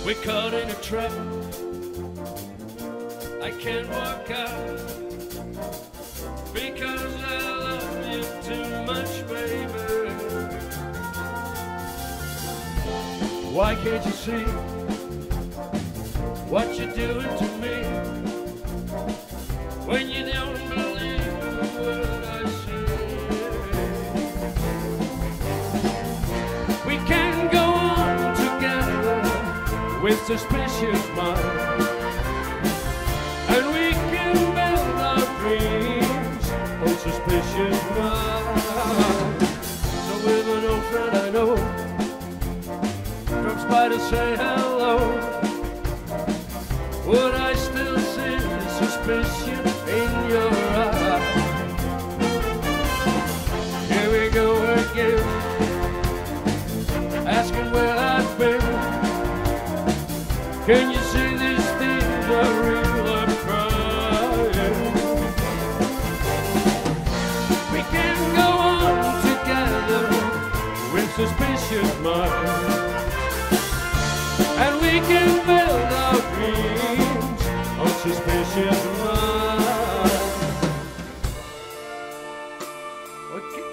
We're caught in a trap. I can't walk out because I love you too much, baby. Why can't you see what you're doing to me when you don't believe what I say? We can go on together with suspicious minds, and we can build our dreams on suspicious minds. So with an old friend I know drops by to say hello, would I still see suspicion in your eyes? Here we go again, asking where I've been. Can you see these things are real? I'm crying. We can go on together with suspicious minds, and we can build our dreams on suspicious minds. Okay.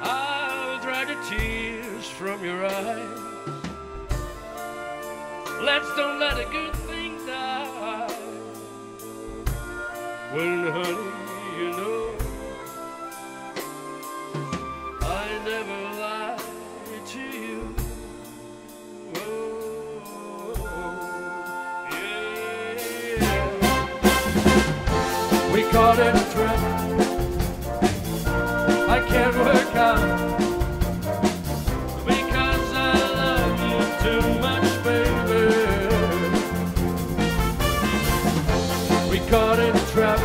I'll dry the tears from your eyes. Let's don't let a good thing die. Well, honey, you know I never lied to you. Oh, yeah. We caught in a trap. I can't work out because I love you too much, baby. We caught in a trap.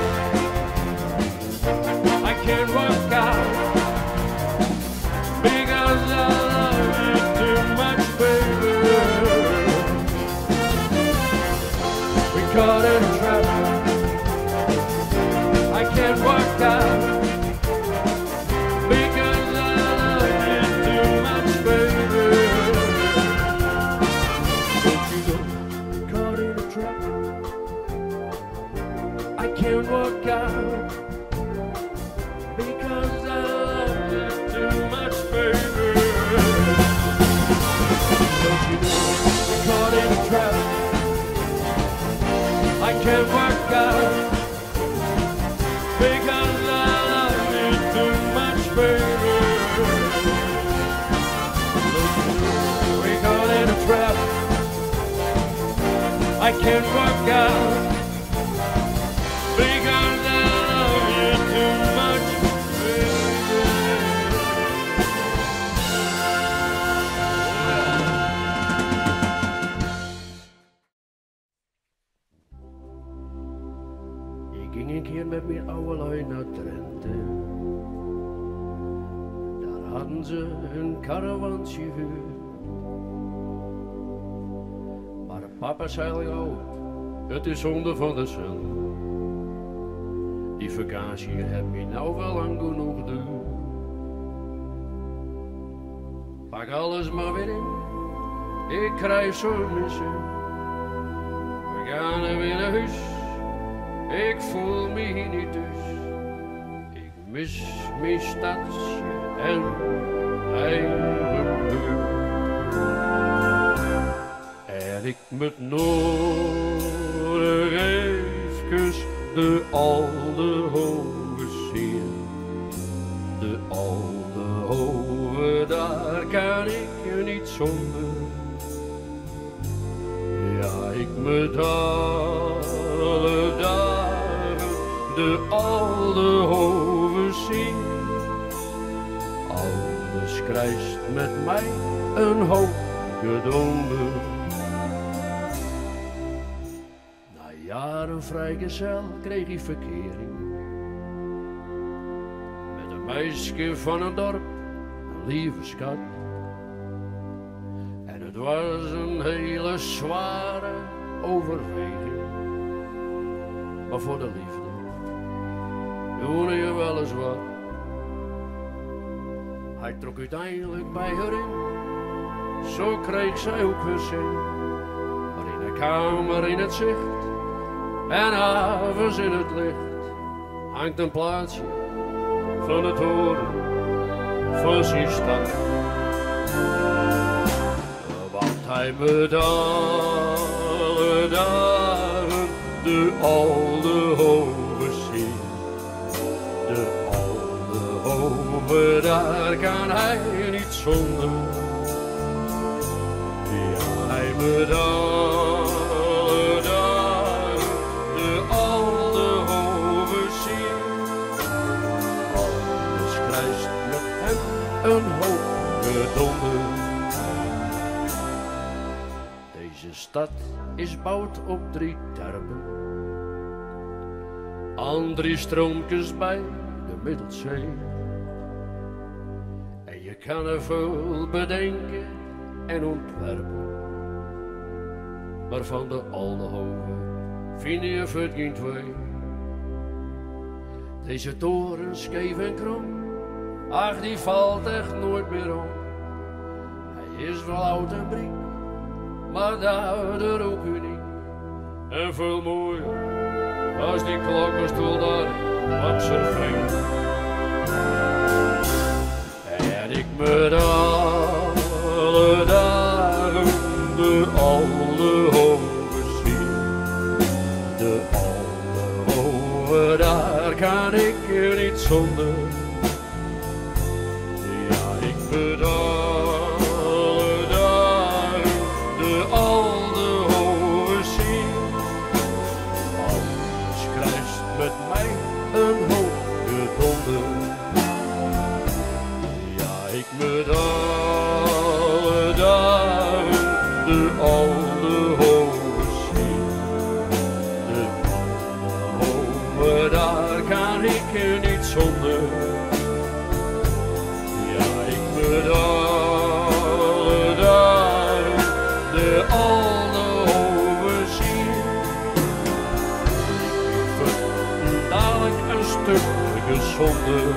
I can't work out because I love you too much, baby. We caught in a trap. I can't work out because I love you too much, baby. Don't you know, caught in a trap. I can't walk out because I love you too much, baby. Don't you know, caught in a trap. I can't walk out because I love you too much, baby. We caught in a trap. I can't walk out because I love you too much, baby. Ik ging een keer met mijn oude lui naar Drenthe. Daar hadden ze een caravantje gehuurd. Maar papa zei al gauw, het is zonde van de zon. Die vakantie heb je nou wel lang genoeg duur. Pak alles maar weer in, ik krijg zo'n missen. We gaan er weer naar huis, ik voel me hier niet dus. Ik mis mijn stadje en eigen buurt. En ik moet nog even de oude hoven zien. De oude hoven, daar kan ik niet zonder. Ja, ik moet alle dagen de oude hoven zien. Anders krijgt met mij een hoop gedonder. Na jaren vrijgezel kreeg ik verkering met een meisje van een dorp, een lieve schat. En het was een hele zware overweging, maar voor de liefde doe je wel eens wat. Hij trok uiteindelijk bij haar in, zo kreeg zij ook haar zin. Maar in de kamer in het zicht en avonds in het licht hangt een plaatsje van de toren van zijn stad. Want hij moet alle dagen de oude hoven zien. De oude hoven, daar kan hij niet zonder. Ja, hij moet alle dagen de oude hoven zien. Anders krijgt met hem een hoop gedonder. Deze stad is bouwd op 3 terpen, aan 3 stroompjes bij de Middelzee. En je kan er veel bedenken en ontwerpen, maar van de oude hoven vind je het geen twee. Deze toren scheef en krom, ach die valt echt nooit meer om. Hij is wel oud en briek, maar daardoor ook uniek. En veel mooier als die klokkenstoel daar op zijn vriend. En ik moet alle dagen de oude hoven zien. De oude hoven, daar kan ik niet zonder. Ja, ik moet alle dagen de oude hoven zien. Anders krijgt met mij een hoop gedonder. Ja, ik moet alle dagen de oude hoven zien. De oude hoven, daar kan ik niet zonder. Ja, ik moet alle dagen de oude hoven zien. Ik vind dadelijk een stuk gezonder.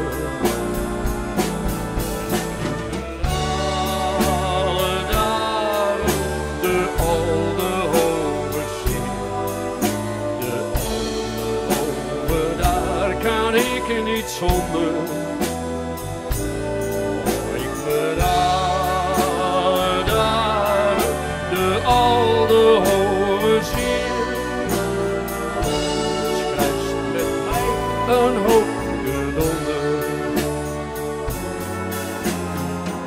Alle dagen de oude hoven zien. De oude hoven, daar kan ik niet zonder. De oude hoven zien. Anders krijgt met mij een hoop gedonder.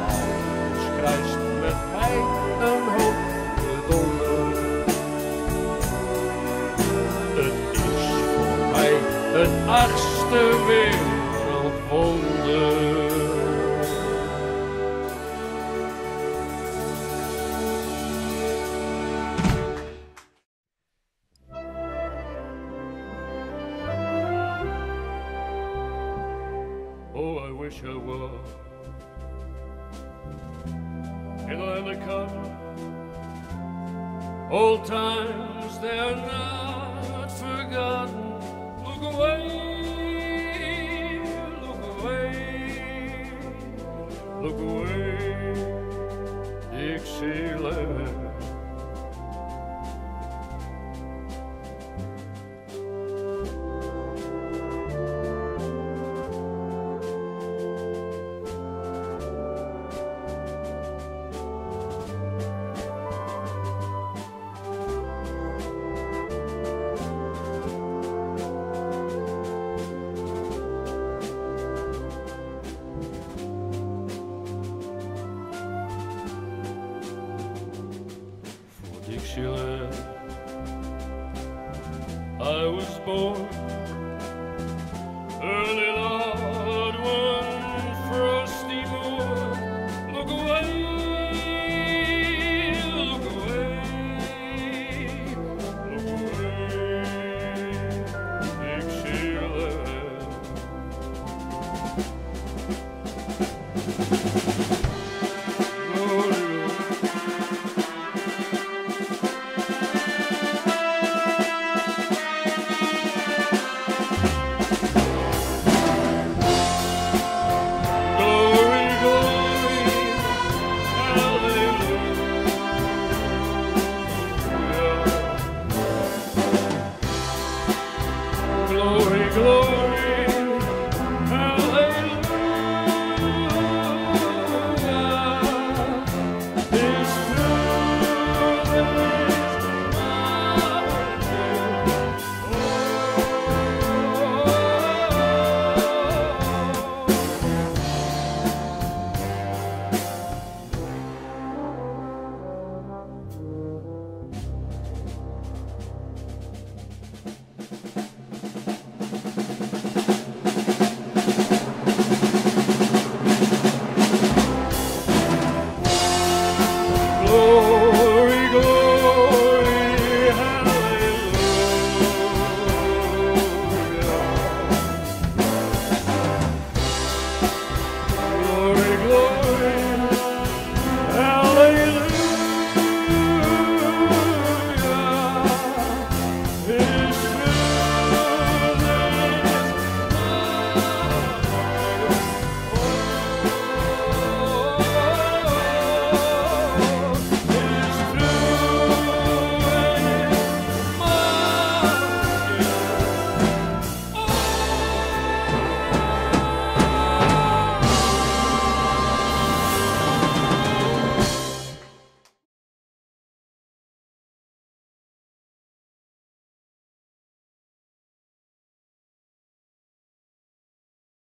Anders krijgt met mij een hoop gedonder. Het is voor mij het 8e wereldwonder. Oh, I wish I were in the land of come. Old times, they're not forgotten. Look away, look away, look away, Dixieland. Dixieland, I was born early, Lord, one frosty morn. Look away, look away, look away, Dixieland.